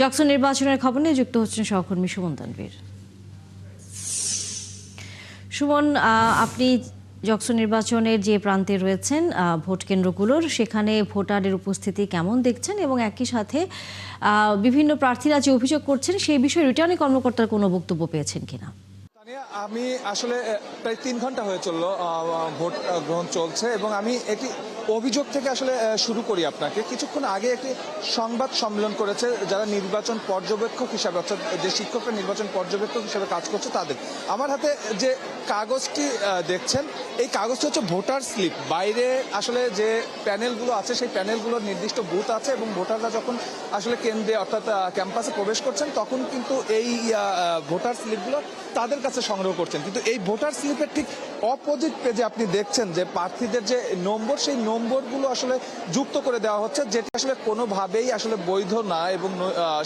জাকসু নির্বাচনের খবর নিয়ে যুক্ত হচ্ছেন সহকর্মী সুমন তানভীর। সুমন, আপনি জাকসু নির্বাচনের যে প্রান্তে রয়েছেন ভোট কেন্দ্রগুলোর, সেখানে ভোটারের উপস্থিতি কেমন দেখছেন এবং একই সাথে বিভিন্ন প্রার্থীরা যে অভিযোগ করছেন সেই বিষয়ে রিটার্নিং কর্মকর্তার কোনো বক্তব্য পেয়েছেন কিনা? আমি আসলে প্রায় 3 ঘন্টা হয়ে চললো ভোট গ্রহণ চলছে এবং আমি একটি অভিযোগ থেকে আসলে শুরু করি আপনাকে। কিছুক্ষণ আগে একটি সংবাদ সম্মেলন করেছে যারা নির্বাচন পর্যবেক্ষক হিসাবে, অর্থাৎ যে শিক্ষকরা নির্বাচন পর্যবেক্ষক হিসাবে কাজ করছে তাদের। আমার হাতে যে কাগজটি দেখছেন, এই কাগজটি হচ্ছে ভোটার স্লিপ। বাইরে আসলে যে প্যানেলগুলো আছে সেই প্যানেলগুলোর নির্দিষ্ট বুথ আছে এবং ভোটাররা যখন আসলে কেন্দ্রে অর্থাৎ ক্যাম্পাসে প্রবেশ করছেন তখন কিন্তু এই ভোটার স্লিপগুলো তাদের কাছে সংগ্রহ করছেন। কিন্তু এই ভোটার স্লিপের ঠিক অপোজিট পেজে আপনি দেখছেন যে প্রার্থীদের যে নম্বর, সেই নম্বরগুলো আসলে যুক্ত করে দেওয়া হচ্ছে, যেটা আসলে কোনোভাবেই আসলে বৈধ না এবং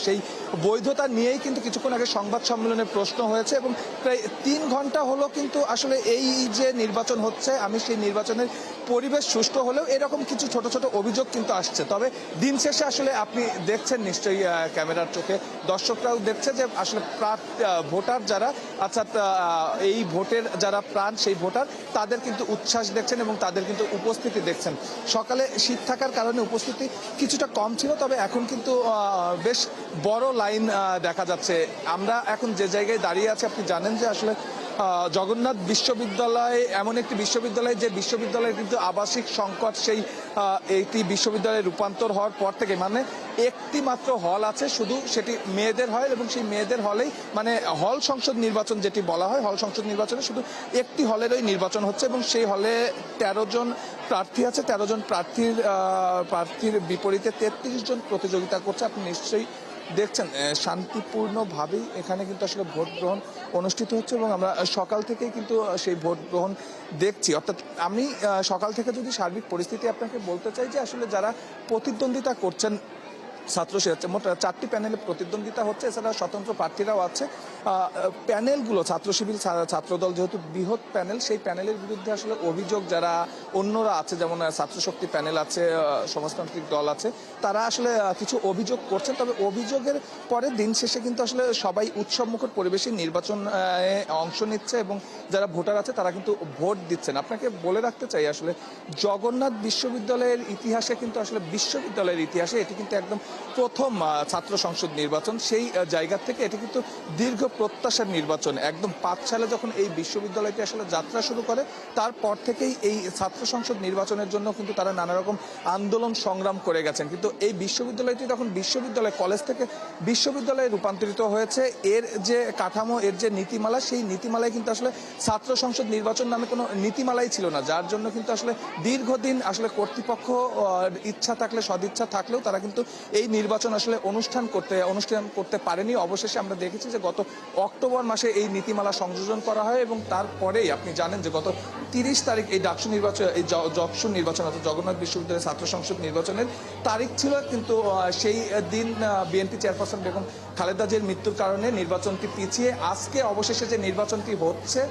সেই বৈধতা নিয়েই কিন্তু কিছুক্ষণ আগে সংবাদ সম্মেলনে প্রশ্ন হয়েছে এবং প্রায় 3 ঘন্টা হলো কিন্তু আসলে এই যে নির্বাচন হচ্ছে, আমি সেই নির্বাচনের পরিবেশ সুষ্ঠু হলেও এরকম কিছু ছোট ছোট অভিযোগ কিন্তু আসছে। তবে দিন শেষে আসলে আপনি দেখছেন নিশ্চয়ই ক্যামেরার চোখে, দর্শকরাও দেখছে যে আসলে ভোটার যারা, অর্থাৎ এই ভোটের যারা প্রাণ, সেই ভোটার তাদের কিন্তু উচ্ছ্বাস দেখছেন এবং তাদের কিন্তু উপস্থিতি দেখছেন। সকালে শীত থাকার কারণে উপস্থিতি কিছুটা কম ছিল, তবে এখন কিন্তু বেশ বড় লাইন দেখা যাচ্ছে। আমরা এখন যে জায়গায় দাঁড়িয়ে আছি, আপনি জানেন যে আসলে জগন্নাথ বিশ্ববিদ্যালয় এমন একটি বিশ্ববিদ্যালয় যে বিশ্ববিদ্যালয়ের কিন্তু আবাসিক সংকট, সেই একটি বিশ্ববিদ্যালয়ে রূপান্তর হওয়ার পর থেকে মানে একটি মাত্র হল আছে, শুধু সেটি মেয়েদের হয় এবং সেই মেয়েদের হলেই মানে হল সংসদ নির্বাচন যেটি বলা হয়, হল সংসদ নির্বাচনে শুধু একটি হলেরই নির্বাচন হচ্ছে এবং সেই হলে 13 জন প্রার্থী আছে। 13 জন প্রার্থীর বিপরীতে 33 জন প্রতিযোগিতা করছে। আপনি নিশ্চয়ই দেখছেন শান্তিপূর্ণভাবেই এখানে কিন্তু আসলে ভোট গ্রহণ অনুষ্ঠিত হচ্ছে এবং আমরা সকাল থেকেই কিন্তু সেই ভোট গ্রহণ দেখছি। অর্থাৎ আমি সকাল থেকে যদি সার্বিক পরিস্থিতি আপনাকে বলতে চাই যে আসলে যারা প্রতিদ্বন্দ্বিতা করছেন, মোট 4টি প্যানেলে প্রতিদ্বন্দ্বিতা হচ্ছে, এছাড়া স্বতন্ত্র প্রার্থীরাও আছে। প্যানেলগুলো ছাত্র শিবির, ছাত্রদল যেহেতু বৃহৎ প্যানেল, সেই প্যানেলের বিরুদ্ধে আসলে অভিযোগ যারা অন্যরা আছে, যেমন ছাত্রশক্তি প্যানেল আছে, সমাজতান্ত্রিক দল আছে, তারা আসলে কিছু অভিযোগ করছেন। তবে অভিযোগের পরে দিন শেষে কিন্তু আসলে সবাই উৎসবমুখর পরিবেশে নির্বাচন অংশ নিচ্ছে এবং যারা ভোটার আছে তারা কিন্তু ভোট দিচ্ছেন। আপনাকে বলে রাখতে চাই আসলে জগন্নাথ বিশ্ববিদ্যালয়ের ইতিহাসে কিন্তু আসলে বিশ্ববিদ্যালয়ের ইতিহাসে এটি কিন্তু একদম প্রথম ছাত্র সংসদ নির্বাচন। সেই জায়গা থেকে এটি কিন্তু দীর্ঘ প্রত্যাশার নির্বাচন। একদম 5 সালে যখন এই বিশ্ববিদ্যালয়টি আসলে যাত্রা শুরু করে, তারপর থেকেই এই ছাত্র সংসদ নির্বাচনের জন্য কিন্তু তারা নানা রকম আন্দোলন সংগ্রাম করে গেছেন। কিন্তু এই বিশ্ববিদ্যালয়টি তখন বিশ্ববিদ্যালয়, কলেজ থেকে বিশ্ববিদ্যালয়ে রূপান্তরিত হয়েছে। এর যে কাঠামো, এর যে নীতিমালা, সেই নীতিমালায় কিন্তু আসলে ছাত্র সংসদ নির্বাচন নামে কোনো নীতিমালাই ছিল না, যার জন্য কিন্তু আসলে দীর্ঘদিন আসলে কর্তৃপক্ষ ইচ্ছা থাকলে, সদিচ্ছা থাকলেও তারা কিন্তু এই নির্বাচন আসলে অনুষ্ঠান করতে পারেনি। অবশেষে আমরা দেখেছি যে গত অক্টোবর মাসে এই নীতিমালা সংযোজন করা হয় এবং তারপরেই আপনি জানেন যে গত 30 তারিখ এই জাকসু নির্বাচন অর্থাৎ জগন্নাথ বিশ্ববিদ্যালয়ের ছাত্র সংসদ নির্বাচনের তারিখ ছিল। কিন্তু সেই দিন বিএনপি চেয়ারপারসন বেগম খালেদা জিয়ার মৃত্যুর কারণে নির্বাচনটি পিছিয়ে আজকে অবশেষে যে নির্বাচনটি হচ্ছে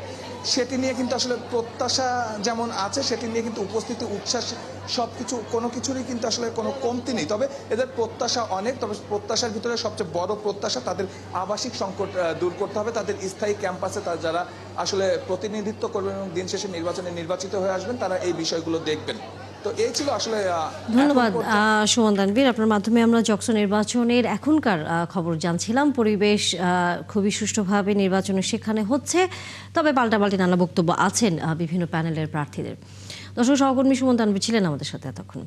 সেটি নিয়ে কিন্তু আসলে প্রত্যাশা যেমন আছে, সেটি নিয়ে কিন্তু উপস্থিতি, উচ্ছ্বাস, সবকিছু কোনো কিছুরই কিন্তু আসলে কোনো কমতি নেই। তবে এদের প্রত্যাশা অনেক, তবে প্রত্যাশার ভিতরে সবচেয়ে বড় প্রত্যাশা তাদের আবাসিক সংকট দূর করতে হবে, তাদের স্থায়ী ক্যাম্পাসে তারা যারা আসলে প্রতিনিধিত্ব করবেন এবং দিন শেষে নির্বাচনে নির্বাচিত হয়ে আসবেন, তারা এই বিষয়গুলো দেখবেন। তো এই ছিল আসলে। ধন্যবাদ সুমন তানভীর। আপনার মাধ্যমে আমরা জাকসু নির্বাচনের এখনকার খবর জানছিলাম। পরিবেশ খুবই সুষ্ঠুভাবে নির্বাচনে সেখানে হচ্ছে, তবে পাল্টাপাল্টি নানা বক্তব্য আছেন বিভিন্ন প্যানেলের প্রার্থীদের। দর্শক, সহকর্মী সুমন তানভীর ছিলেন আমাদের সাথে এতক্ষণ।